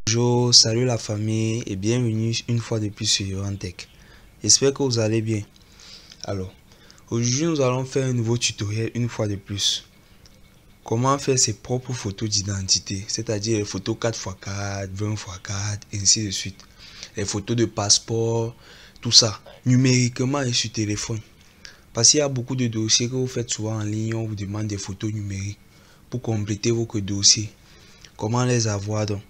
Bonjour, salut la famille et bienvenue une fois de plus sur Yorantech. J'espère que vous allez bien. Alors, aujourd'hui nous allons faire un nouveau tutoriel une fois de plus. Comment faire ses propres photos d'identité, c'est-à-dire les photos 4x4, 20x4, ainsi de suite. Les photos de passeport, tout ça, numériquement et sur téléphone. Parce qu'il y a beaucoup de dossiers que vous faites souvent en ligne, on vous demande des photos numériques pour compléter votre dossier. Comment les avoir donc?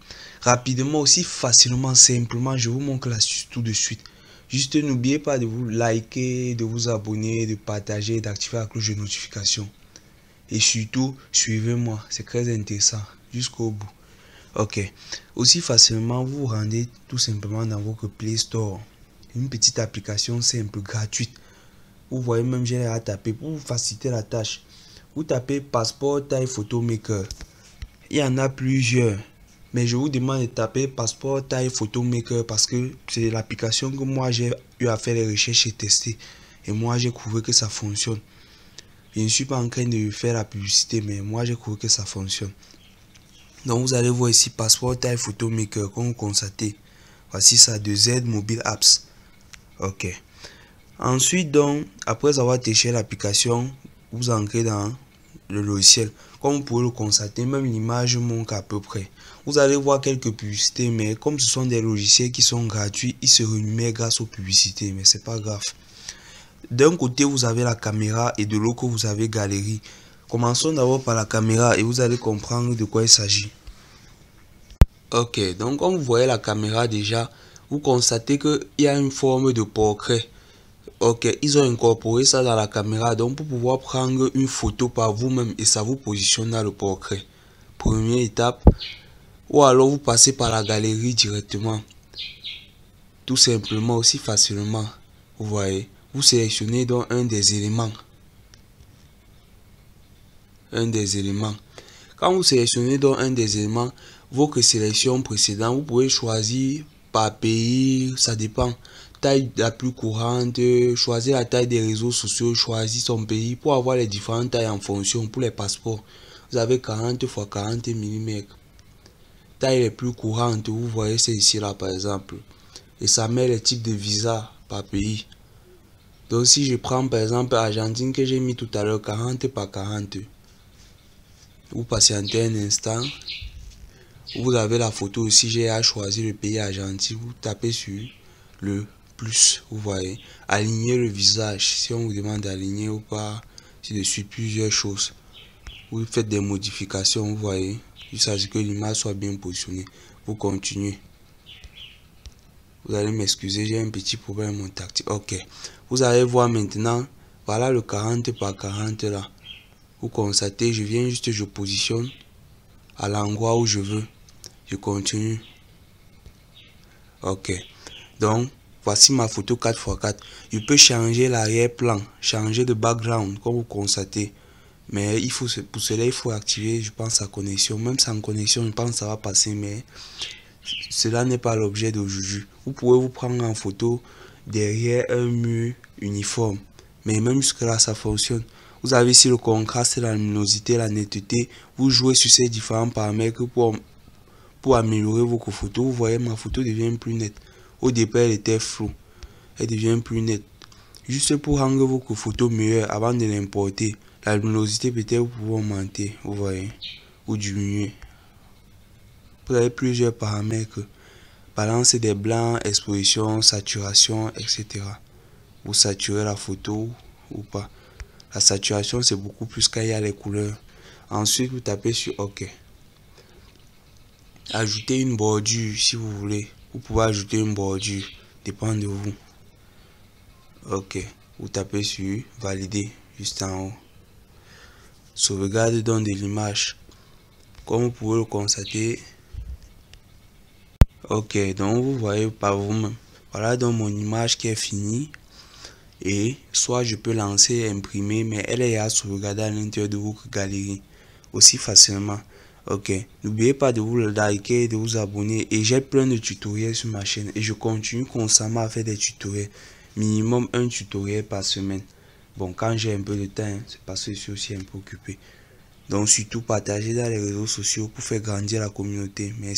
Rapidement, aussi facilement, simplement, je vous montre l'astuce tout de suite. Juste n'oubliez pas de vous liker, de vous abonner, de partager, d'activer la cloche de notification. Et surtout, suivez-moi, c'est très intéressant, jusqu'au bout. Ok, aussi facilement, vous vous rendez tout simplement dans votre Play Store. Une petite application simple, gratuite. Vous voyez même, j'ai à taper pour vous faciliter la tâche. Vous tapez Passport Taille Photo Maker. Il y en a plusieurs. Mais je vous demande de taper Passport Taille Photo Maker parce que c'est l'application que moi j'ai eu à faire les recherches et tester. Et moi j'ai trouvé que ça fonctionne. Je ne suis pas en train de faire la publicité, mais moi j'ai trouvé que ça fonctionne. Donc vous allez voir ici Passport Taille Photo Maker, comme vous constatez. Voici ça de Z Mobile Apps. Ok. Ensuite donc, après avoir téléchargé l'application, vous entrez dans le logiciel. Comme vous pouvez le constater, même l'image manque à peu près. Vous allez voir quelques publicités, mais comme ce sont des logiciels qui sont gratuits, ils se rémunèrent grâce aux publicités, mais c'est pas grave. D'un côté, vous avez la caméra et de l'autre, vous avez galerie. Commençons d'abord par la caméra et vous allez comprendre de quoi il s'agit. Ok, donc comme vous voyez la caméra déjà, vous constatez qu'il y a une forme de portrait. Ok, ils ont incorporé ça dans la caméra, donc pour pouvoir prendre une photo par vous-même et ça vous positionne dans le portrait. Première étape, ou alors vous passez par la galerie directement. Tout simplement, aussi facilement. Vous voyez, vous sélectionnez donc un des éléments. Quand vous sélectionnez donc un des éléments, votre sélection précédente, vous pouvez choisir par pays, ça dépend. Taille la plus courante, choisir la taille des réseaux sociaux, choisir son pays pour avoir les différentes tailles en fonction. Pour les passeports, vous avez 40 x 40 mm. Taille les plus courantes, vous voyez c'est ici là par exemple. Et ça met les types de visa par pays. Donc si je prends par exemple Argentine que j'ai mis tout à l'heure, 40 x 40. Vous patientez un instant. Vous avez la photo aussi, j'ai à choisir le pays Argentine. Vous tapez sur le plus, vous voyez. Aligner le visage, si on vous demande d'aligner ou pas, si de suite plusieurs choses. Vous faites des modifications, vous voyez. Il s'agit que l'image soit bien positionnée. Vous continuez. Vous allez m'excuser, j'ai un petit problème mon tactile. Ok. Vous allez voir maintenant, voilà le 40 par 40 là. Vous constatez, je viens juste, je positionne à l'endroit où je veux. Je continue. Ok. Donc, voici ma photo 4x4. Je peux changer l'arrière-plan, changer de background, comme vous constatez. Mais il faut, pour cela, il faut activer, je pense, la connexion. Même sans connexion, je pense que ça va passer, mais cela n'est pas l'objet d'aujourd'hui. Vous pouvez vous prendre en photo derrière un mur uniforme. Mais même jusque-là, ça fonctionne. Vous avez ici le contraste, la luminosité, la netteté. Vous jouez sur ces différents paramètres pour améliorer votre photo. Vous voyez, ma photo devient plus nette. Au départ, elle était floue. Elle devient plus nette. Juste pour rendre votre photo meilleure avant de l'importer. La luminosité peut-être vous pouvez augmenter, vous voyez, ou diminuer. Vous avez plusieurs paramètres. Balance des blancs, exposition, saturation, etc. Vous saturez la photo ou pas. La saturation, c'est beaucoup plus quand il y a les couleurs. Ensuite, vous tapez sur OK. Ajoutez une bordure si vous voulez. Vous pouvez ajouter une bordure. Dépend de vous. OK. Vous tapez sur valider juste en haut. Sauvegarde dans de l'image. Comme vous pouvez le constater. Ok, donc vous voyez par vous-même. Voilà donc mon image qui est finie. Et soit je peux lancer, imprimer, mais elle est à sauvegarder à l'intérieur de votre galerie. Aussi facilement. Ok, n'oubliez pas de vous liker, de vous abonner. Et j'ai plein de tutoriels sur ma chaîne. Et je continue constamment à faire des tutoriels. Minimum un tutoriel par semaine. Bon, quand j'ai un peu de temps, c'est parce que je suis aussi un peu occupé. Donc surtout partagez dans les réseaux sociaux pour faire grandir la communauté. Merci.